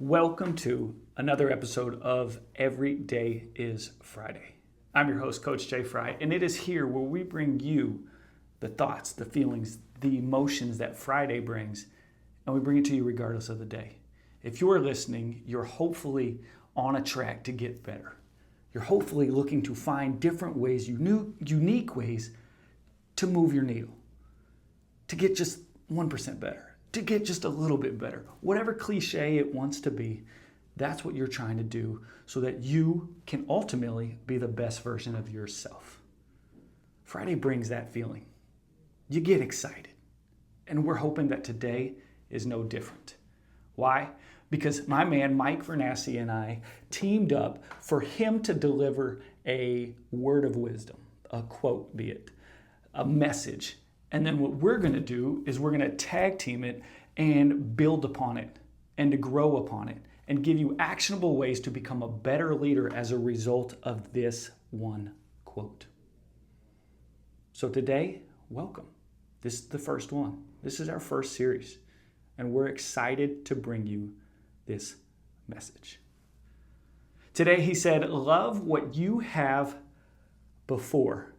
Welcome to another episode of Every Day is Friday. I'm your host, Coach Jay Fry, and it is here where we bring you the thoughts, the feelings, the emotions that Friday brings, and we bring it to you regardless of the day. If you're listening, you're hopefully on a track to get better. You're hopefully looking to find different ways, unique ways to move your needle, to get just 1% better, to get just a little bit better. Whatever cliche it wants to be, that's what you're trying to do so that you can ultimately be the best version of yourself. Friday brings that feeling. You get excited. And we're hoping that today is no different. Why? Because my man, Mike Vernaci, and I teamed up for him to deliver a word of wisdom, a quote be it, a message. And then what we're going to do is we're going to tag team it and build upon it and to grow upon it and give you actionable ways to become a better leader as a result of this one quote. So today, welcome. This is the first one. This is our first series. And we're excited to bring you this message. Today he said, love what you have before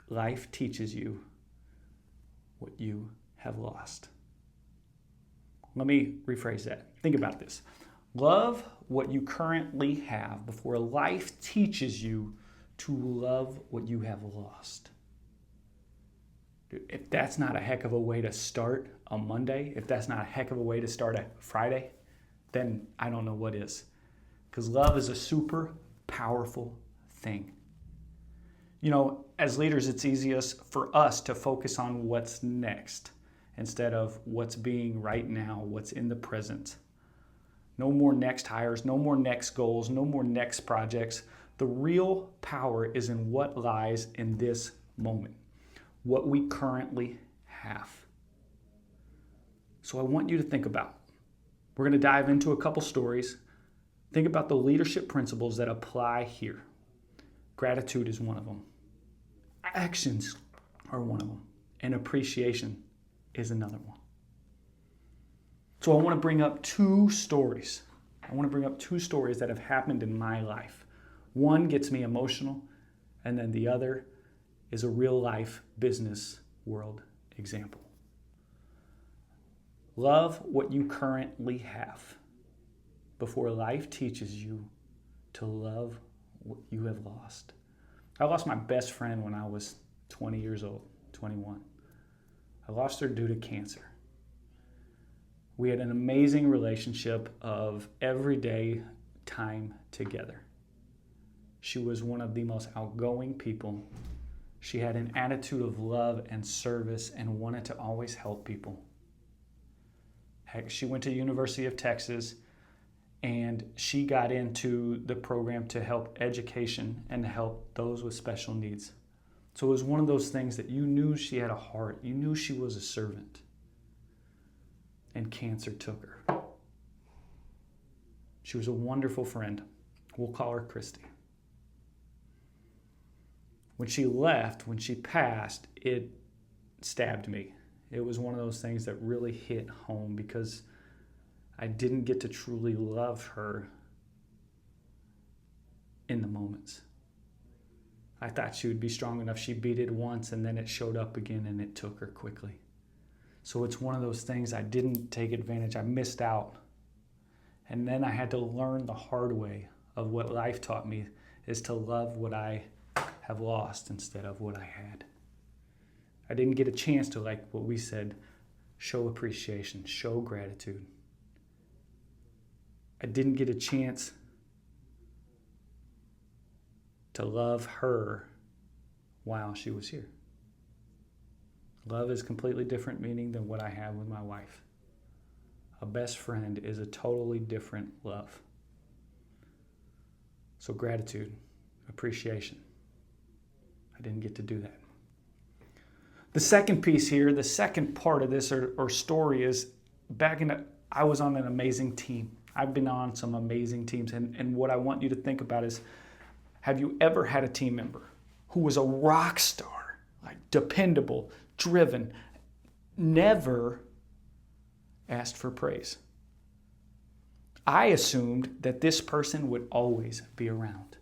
life teaches you what you have lost. Let me rephrase that. Think about this. Love what you currently have before life teaches you to love what you have lost. Dude, if that's not a heck of a way to start a Monday, if that's not a heck of a way to start a Friday, then I don't know what is. Because love is a super powerful thing. You know, as leaders, it's easiest for us to focus on what's next instead of what's being right now, what's in the present. No more next hires, no more next goals, no more next projects. The real power is in what lies in this moment, what we currently have. So I want you to think about, we're going to dive into a couple stories. Think about the leadership principles that apply here. Gratitude is one of them. Actions are one of them. And appreciation is another one. So I want to bring up two stories. I want to bring up two stories that have happened in my life. One gets me emotional, and then the other is a real life business world example. Love what you currently have before life teaches you to love what you have lost. I lost my best friend when I was 20 years old, 21. I lost her due to cancer. We had an amazing relationship of everyday time together. She was one of the most outgoing people. She had an attitude of love and service and wanted to always help people. Heck, she went to University of Texas and she got into the program to help education and help those with special needs. So it was one of those things that you knew she had a heart. You knew she was a servant. And cancer took her. She was a wonderful friend. We'll call her Christy. When she left, when she passed, it stabbed me. It was one of those things that really hit home because I didn't get to truly love her in the moments. I thought she would be strong enough. She beat it once and then it showed up again and it took her quickly. So it's one of those things I didn't take advantage. I missed out. And then I had to learn the hard way of what life taught me is to love what I have lost instead of what I had. I didn't get a chance to, like what we said, show appreciation, show gratitude. I didn't get a chance to love her while she was here. Love is completely different meaning than what I have with my wife. A best friend is a totally different love. So gratitude, appreciation. I didn't get to do that. The second piece here, the second part of this or story is I was on an amazing team. I've been on some amazing teams. And what I want you to think about is, have you ever had a team member who was a rock star, like dependable, driven, never asked for praise? I assumed that this person would always be around.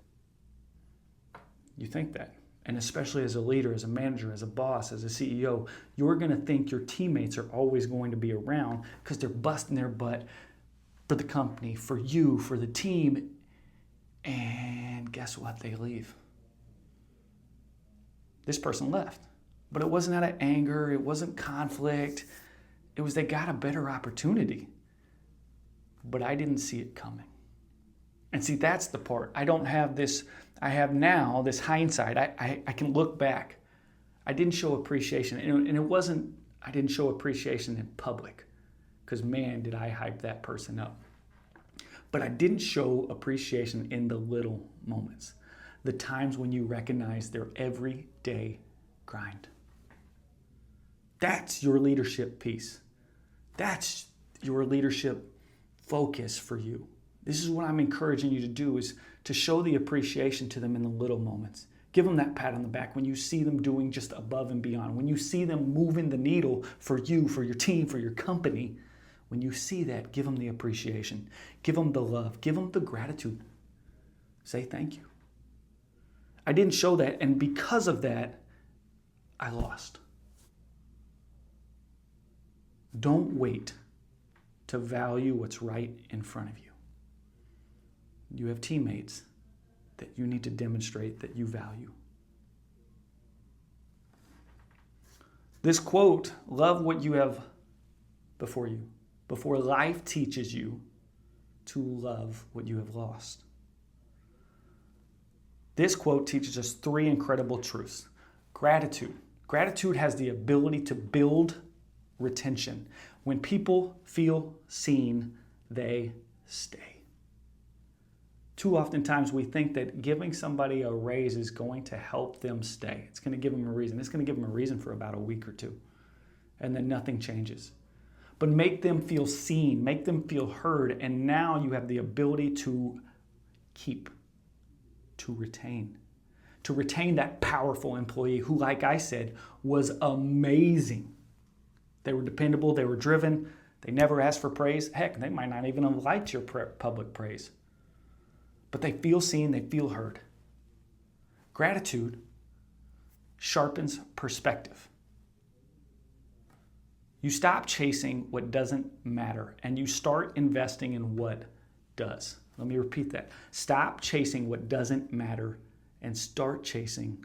You think that. And especially as a leader, as a manager, as a boss, as a CEO, you're going to think your teammates are always going to be around because they're busting their butt for the company, for you, for the team. And guess what? They leave. This person left. But it wasn't out of anger. It wasn't conflict. It was they got a better opportunity. But I didn't see it coming. And see, that's the part. I don't have this, I have now this hindsight. I can look back. I didn't show appreciation. And it wasn't, I didn't show appreciation in public. Because man, did I hype that person up. But I didn't show appreciation in the little moments. The times when you recognize their everyday grind. That's your leadership piece. That's your leadership focus for you. This is what I'm encouraging you to do, is to show the appreciation to them in the little moments. Give them that pat on the back when you see them doing just above and beyond. When you see them moving the needle for you, for your team, for your company. When you see that, give them the appreciation. Give them the love. Give them the gratitude. Say thank you. I didn't show that, and because of that, I lost. Don't wait to value what's right in front of you. You have teammates that you need to demonstrate that you value. This quote, love what you have before you, before life teaches you to love what you have lost. This quote teaches us three incredible truths. Gratitude. Gratitude has the ability to build retention. When people feel seen, they stay. Too oftentimes we think that giving somebody a raise is going to help them stay. It's going to give them a reason. It's going to give them a reason for about a week or two. And then nothing changes. But make them feel seen, make them feel heard, and now you have the ability to keep, to retain that powerful employee who, like I said, was amazing. They were dependable, they were driven, they never asked for praise. Heck, they might not even have liked your public praise. But they feel seen, they feel heard. Gratitude sharpens perspective. You stop chasing what doesn't matter and you start investing in what does. Let me repeat that. Stop chasing what doesn't matter and start chasing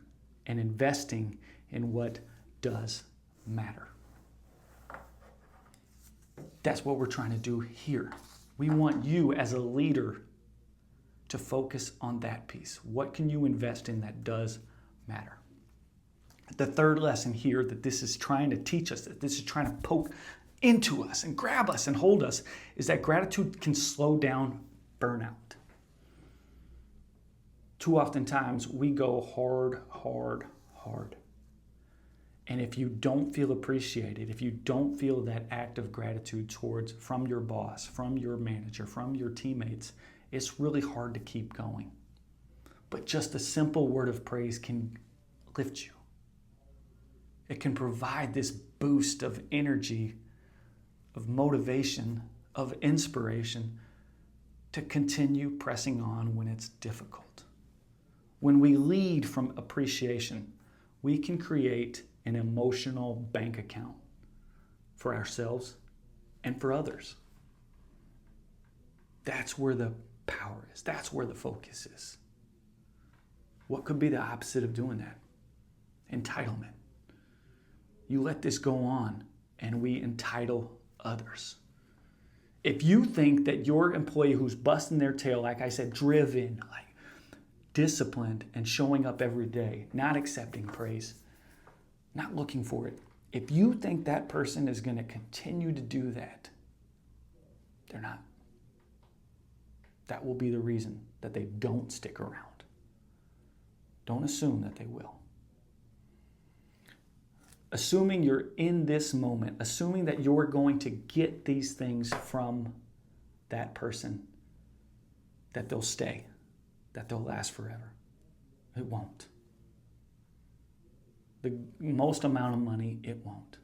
and investing in what does matter. That's what we're trying to do here. We want you as a leader to focus on that piece. What can you invest in that does matter? The third lesson here that this is trying to teach us, that this is trying to poke into us and grab us and hold us, is that gratitude can slow down burnout. Too oftentimes we go hard. And if you don't feel appreciated, if you don't feel that act of gratitude from your boss, from your manager, from your teammates, it's really hard to keep going. But just a simple word of praise can lift you. It can provide this boost of energy, of motivation, of inspiration to continue pressing on when it's difficult. When we lead from appreciation, we can create an emotional bank account for ourselves and for others. That's where the power is. That's where the focus is. What could be the opposite of doing that? Entitlement. You let this go on and we entitle others. If you think that your employee who's busting their tail, like I said, driven, like disciplined and showing up every day, not accepting praise, not looking for it, if you think that person is going to continue to do that, they're not. That will be the reason that they don't stick around. Don't assume that they will. Assuming you're in this moment, assuming that you're going to get these things from that person, that they'll stay, that they'll last forever. It won't. The most amount of money, it won't.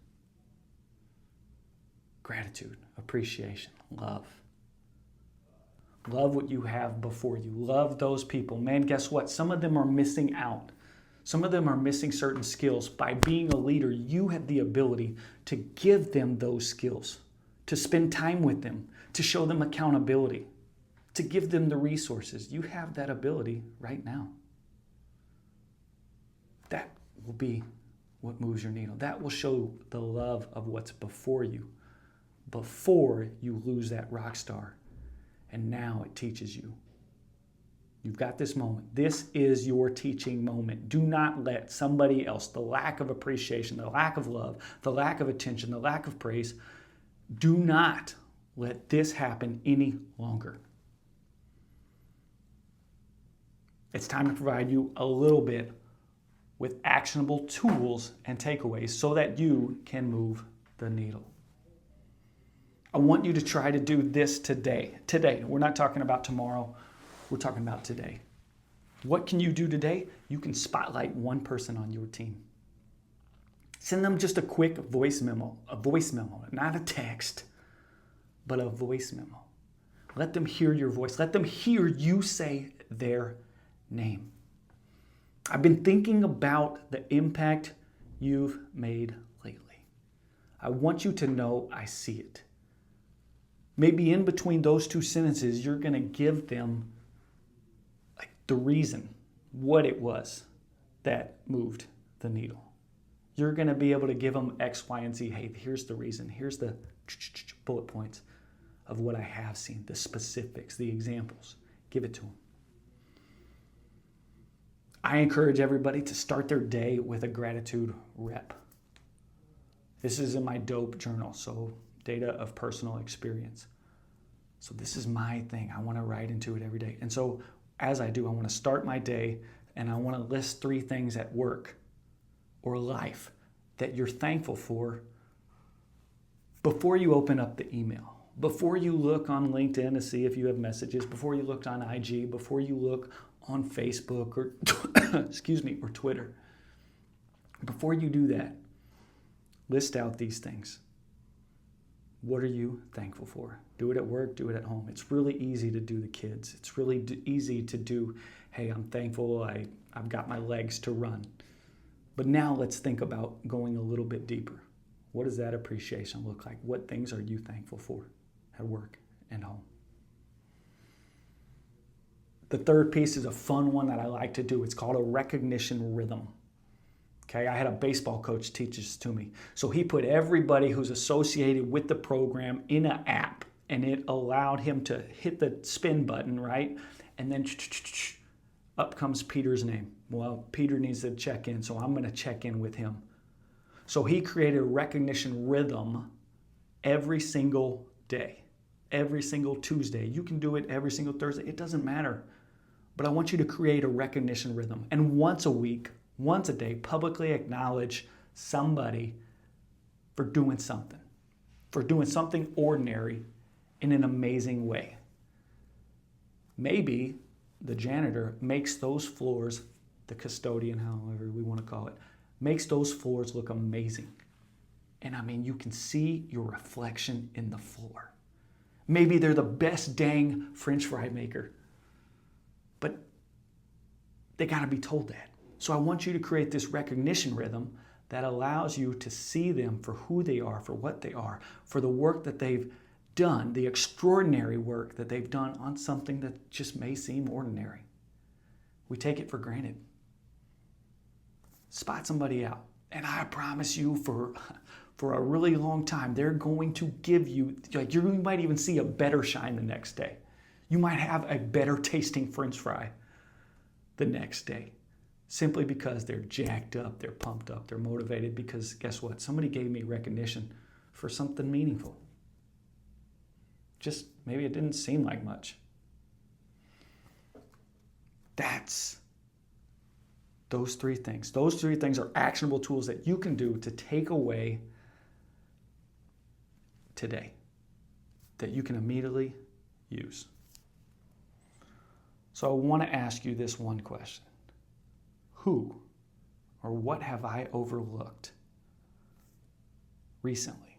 Gratitude, appreciation, love. Love what you have before you. Love those people. Man, guess what? Some of them are missing out. Some of them are missing certain skills. By being a leader, you have the ability to give them those skills, to spend time with them, to show them accountability, to give them the resources. You have that ability right now. That will be what moves your needle. That will show the love of what's before you lose that rock star. And now it teaches you. You've got this moment. This is your teaching moment. Do not let somebody else, the lack of appreciation, the lack of love, the lack of attention, the lack of praise, do not let this happen any longer. It's time to provide you a little bit with actionable tools and takeaways so that you can move the needle. I want you to try to do this today. Today. We're not talking about tomorrow. We're talking about today. What can you do today? You can spotlight one person on your team. Send them just a quick voice memo, not a text, but a voice memo. Let them hear your voice. Let them hear you say their name. I've been thinking about the impact you've made lately. I want you to know I see it. Maybe in between those two sentences, you're going to give them the reason, what it was that moved the needle. You're going to be able to give them X, Y, and Z. Hey, here's the reason. Here's the bullet points of what I have seen, the specifics, the examples. Give it to them. I encourage everybody to start their day with a gratitude rep. This is in my DOPE journal, so data of personal experience. So this is my thing. I want to write into it every day. And so as I do, I want to start my day and I want to list 3 things at work or life that you're thankful for before you open up the email, before you look on LinkedIn to see if you have messages, before you look on IG, before you look on Facebook or or Twitter. Before you do that, list out these things. What are you thankful for? Do it at work, do it at home. It's really easy to do the kids. It's really easy to do, hey, I'm thankful I've got my legs to run. But now let's think about going a little bit deeper. What does that appreciation look like? What things are you thankful for at work and home? The third piece is a fun one that I like to do. It's called a recognition rhythm. Okay, I had a baseball coach teach this to me. So he put everybody who's associated with the program in an app, and it allowed him to hit the spin button, right? And then up comes Peter's name. Well, Peter needs to check in, so I'm going to check in with him. So he created a recognition rhythm every single day, every single Tuesday. You can do it every single Thursday. It doesn't matter. But I want you to create a recognition rhythm. And once a week, once a day, publicly acknowledge somebody for doing something ordinary in an amazing way. Maybe the janitor makes those floors, the custodian, however we want to call it, makes those floors look amazing. And I mean, you can see your reflection in the floor. Maybe they're the best dang French fry maker, but they got to be told that. So I want you to create this recognition rhythm that allows you to see them for who they are, for what they are, for the work that they've done, the extraordinary work that they've done on something that just may seem ordinary. We take it for granted. Spot somebody out. And I promise you for a really long time, they're going to give you, you might even see a better shine the next day. You might have a better tasting French fry the next day. Simply because they're jacked up, they're pumped up, they're motivated because guess what? Somebody gave me recognition for something meaningful. Just maybe it didn't seem like much. That's those 3 things. Those 3 things are actionable tools that you can do to take away today that you can immediately use. So I want to ask you this one question. Who or what have I overlooked recently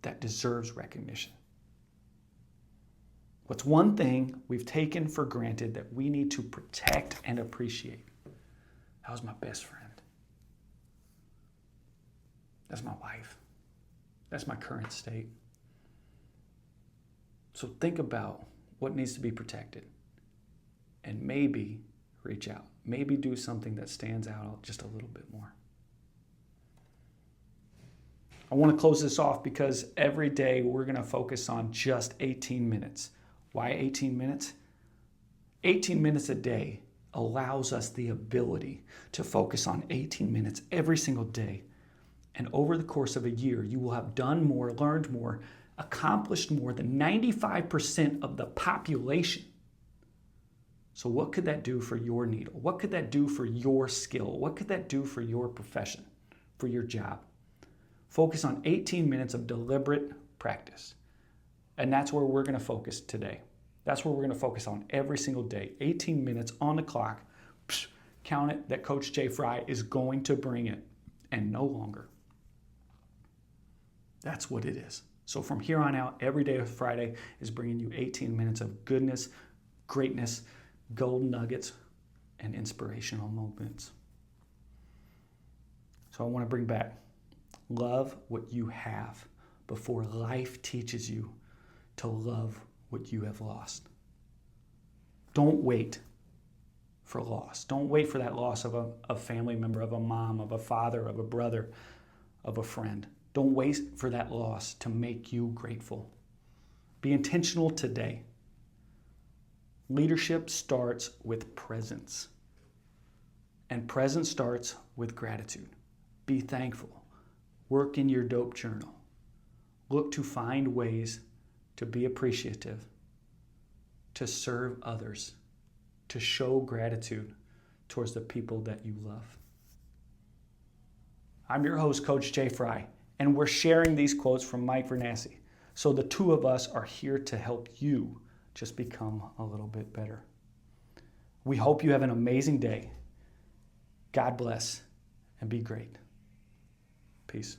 that deserves recognition? What's one thing we've taken for granted that we need to protect and appreciate? That was my best friend. That's my wife. That's my current state. So think about what needs to be protected and maybe reach out. Maybe do something that stands out just a little bit more. I want to close this off because every day we're going to focus on just 18 minutes. Why 18 minutes? 18 minutes a day allows us the ability to focus on 18 minutes every single day. And over the course of a year, you will have done more, learned more, accomplished more than 95% of the population. So what could that do for your needle? What could that do for your skill? What could that do for your profession, for your job? Focus on 18 minutes of deliberate practice. And that's where we're going to focus today. That's where we're going to focus on every single day. 18 minutes on the clock. Count it that Coach Jay Fry is going to bring it and no longer. That's what it is. So from here on out, every day of Friday is bringing you 18 minutes of goodness, greatness, golden nuggets, and inspirational moments. So I want to bring back, love what you have before life teaches you to love what you have lost. Don't wait for loss. Don't wait for that loss of a family member, of a mom, of a father, of a brother, of a friend. Don't wait for that loss to make you grateful. Be intentional today. Leadership starts with presence. And presence starts with gratitude. Be thankful. Work in your dope journal. Look to find ways to be appreciative, to serve others, to show gratitude towards the people that you love. I'm your host, Coach Jay Fry, and we're sharing these quotes from Mike Vernaci. So the two of us are here to help you just become a little bit better. We hope you have an amazing day. God bless and be great. Peace.